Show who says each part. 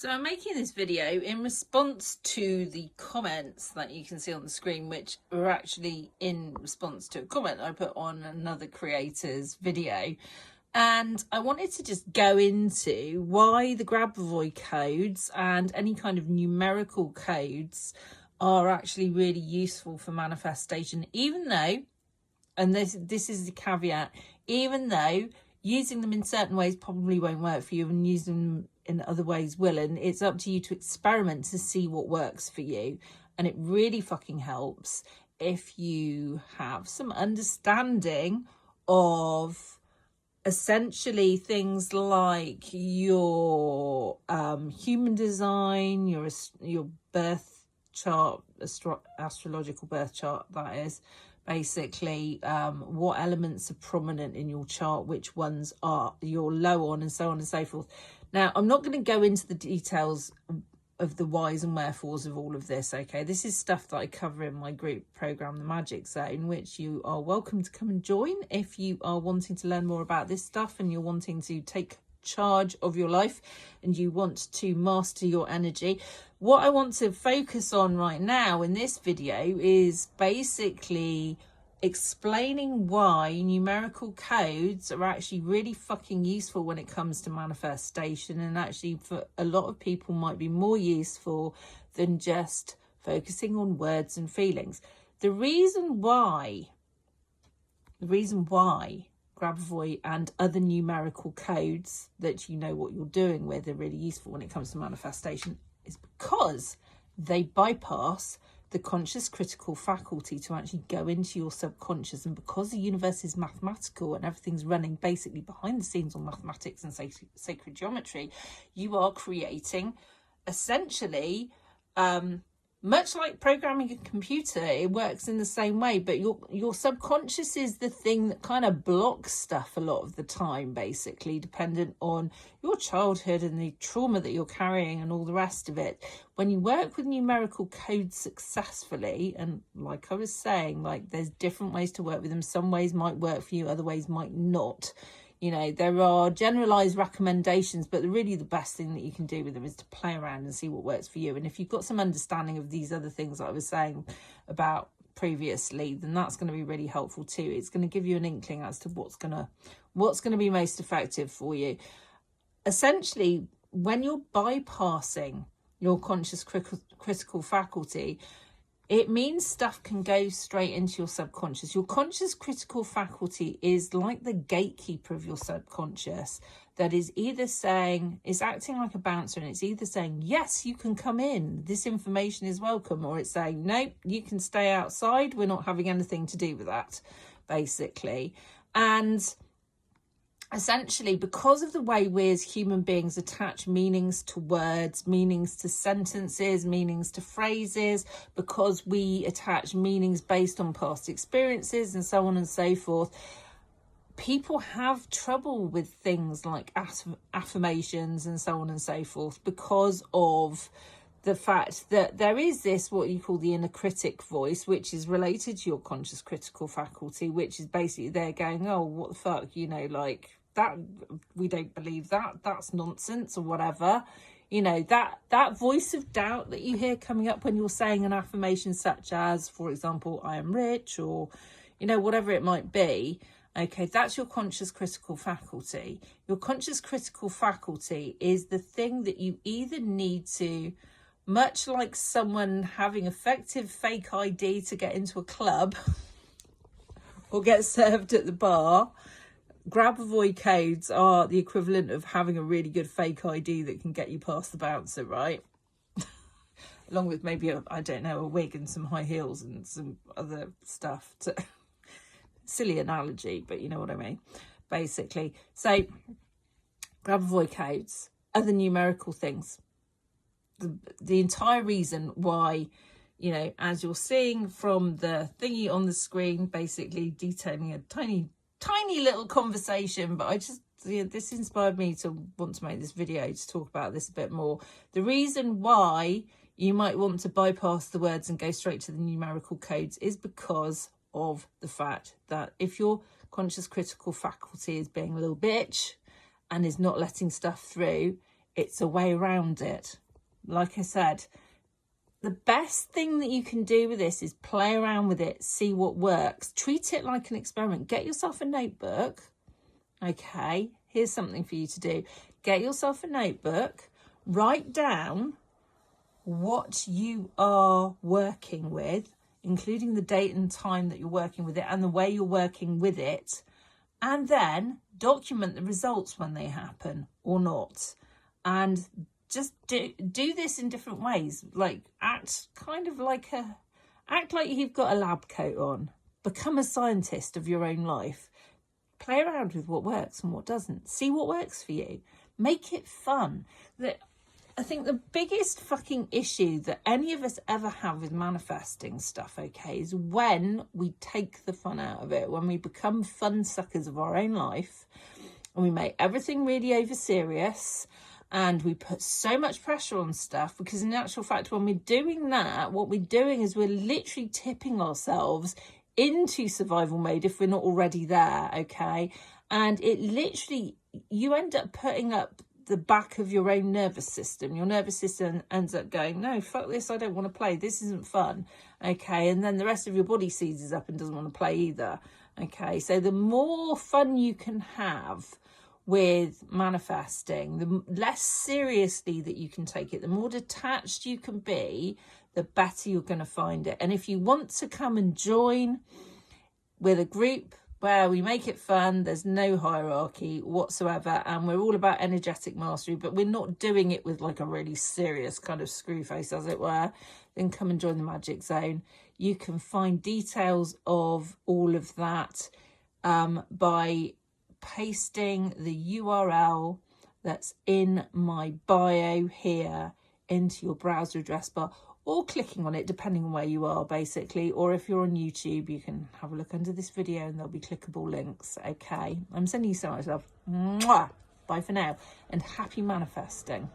Speaker 1: So I'm making this video in response to the comments that you can see on the screen, which are actually in response to a comment I put on another creator's video. And I wanted to just go into why the Grabavoy codes and any kind of numerical codes are actually really useful for manifestation, even though, and this is the caveat, even though using them in certain ways probably won't work for you and using them in other ways will, and it's up to you to experiment to see what works for you. And it really fucking helps if you have some understanding of essentially things like your human design, your birth chart, astrological birth chart, that is. Basically, what elements are prominent in your chart, which ones are you're low on, and so on and so forth. Now, I'm not going to go into the details of the whys and wherefores of all of this, okay? This is stuff that I cover in my group program, The Magic Zone, which you are welcome to come and join if you are wanting to learn more about this stuff and you're wanting to take charge of your life and you want to master your energy. What I want to focus on right now in this video is basically explaining why numerical codes are actually really fucking useful when it comes to manifestation, and actually for a lot of people might be more useful than just focusing on words and feelings. The reason why Grabavoy and other numerical codes that you know what you're doing with are really useful when it comes to manifestation is because they bypass the conscious critical faculty to actually go into your subconscious. And because the universe is mathematical and everything's running basically behind the scenes on mathematics and sacred geometry, you are creating essentially much like programming a computer. It works in the same way, but your subconscious is the thing that kind of blocks stuff a lot of the time, basically, dependent on your childhood and the trauma that you're carrying and all the rest of it. When you work with numerical codes successfully, and like I was saying, like there's different ways to work with them. Some ways might work for you, other ways might not. You know, there are generalized recommendations, but really the best thing that you can do with them is to play around and see what works for you. And if you've got some understanding of these other things that I was saying about previously, then that's going to be really helpful too. It's going to give you an inkling as to what's going to be most effective for you. Essentially, when you're bypassing your conscious critical faculty, it means stuff can go straight into your subconscious. Your conscious critical faculty is like the gatekeeper of your subconscious that is either saying, is acting like a bouncer, and it's either saying, yes, you can come in, this information is welcome, or it's saying, nope, you can stay outside, we're not having anything to do with that, basically. And essentially, because of the way we as human beings attach meanings to words, meanings to sentences, meanings to phrases, because we attach meanings based on past experiences and so on and so forth, people have trouble with things like affirmations and so on and so forth because of the fact that there is this, what you call the inner critic voice, which is related to your conscious critical faculty, which is basically they're going, oh, what the fuck, you know, like, that we don't believe that's nonsense, or whatever, you know, that voice of doubt that you hear coming up when you're saying an affirmation such as, for example, I am rich, or, you know, whatever it might be. Okay, that's your conscious critical faculty. Your conscious critical faculty is the thing that you either need to, much like someone having effective fake ID to get into a club or get served at the bar, Grabavoy codes are the equivalent of having a really good fake ID that can get you past the bouncer, right? Along with maybe, a wig and some high heels and some other stuff. Silly analogy, but you know what I mean, basically. So, Grabavoy codes, other numerical things. The entire reason why, you know, as you're seeing from the thingy on the screen, basically detailing a tiny little conversation, but I just, this inspired me to want to make this video to talk about this a bit more. The reason why you might want to bypass the words and go straight to the numerical codes is because of the fact that if your conscious critical faculty is being a little bitch and is not letting stuff through, It's a way around it. Like I said, the best thing that you can do with this is play around with it, see what works. Treat it like an experiment. Get yourself a notebook. Okay, here's something for you to do. Get yourself a notebook. Write down what you are working with, including the date and time that you're working with it and the way you're working with it. And then document the results when they happen or not. And just do this in different ways. Like act like you've got a lab coat on. Become a scientist of your own life. Play around with what works and what doesn't. See what works for you. Make it fun. I think the biggest fucking issue that any of us ever have with manifesting stuff, okay, is when we take the fun out of it, when we become fun suckers of our own life and we make everything really over serious and we put so much pressure on stuff, because in actual fact, when we're doing that, what we're doing is we're literally tipping ourselves into survival mode if we're not already there, okay? And it literally, you end up putting up the back of your own nervous system. Your nervous system ends up going, no, fuck this, I don't want to play, this isn't fun, okay? And then the rest of your body seizes up and doesn't want to play either, okay? So the more fun you can have with manifesting, the less seriously that you can take it, the more detached you can be, the better you're going to find it. And if you want to come and join with a group where we make it fun, there's no hierarchy whatsoever, and we're all about energetic mastery, but we're not doing it with like a really serious kind of screw face, as it were, then come and join the Magic Zone. You can find details of all of that by pasting the URL that's in my bio here into your browser address bar, or clicking on it depending on where you are, basically. Or if you're on YouTube, you can have a look under this video and there'll be clickable links. Okay, I'm sending you so much love. Mwah! Bye for now, and happy manifesting.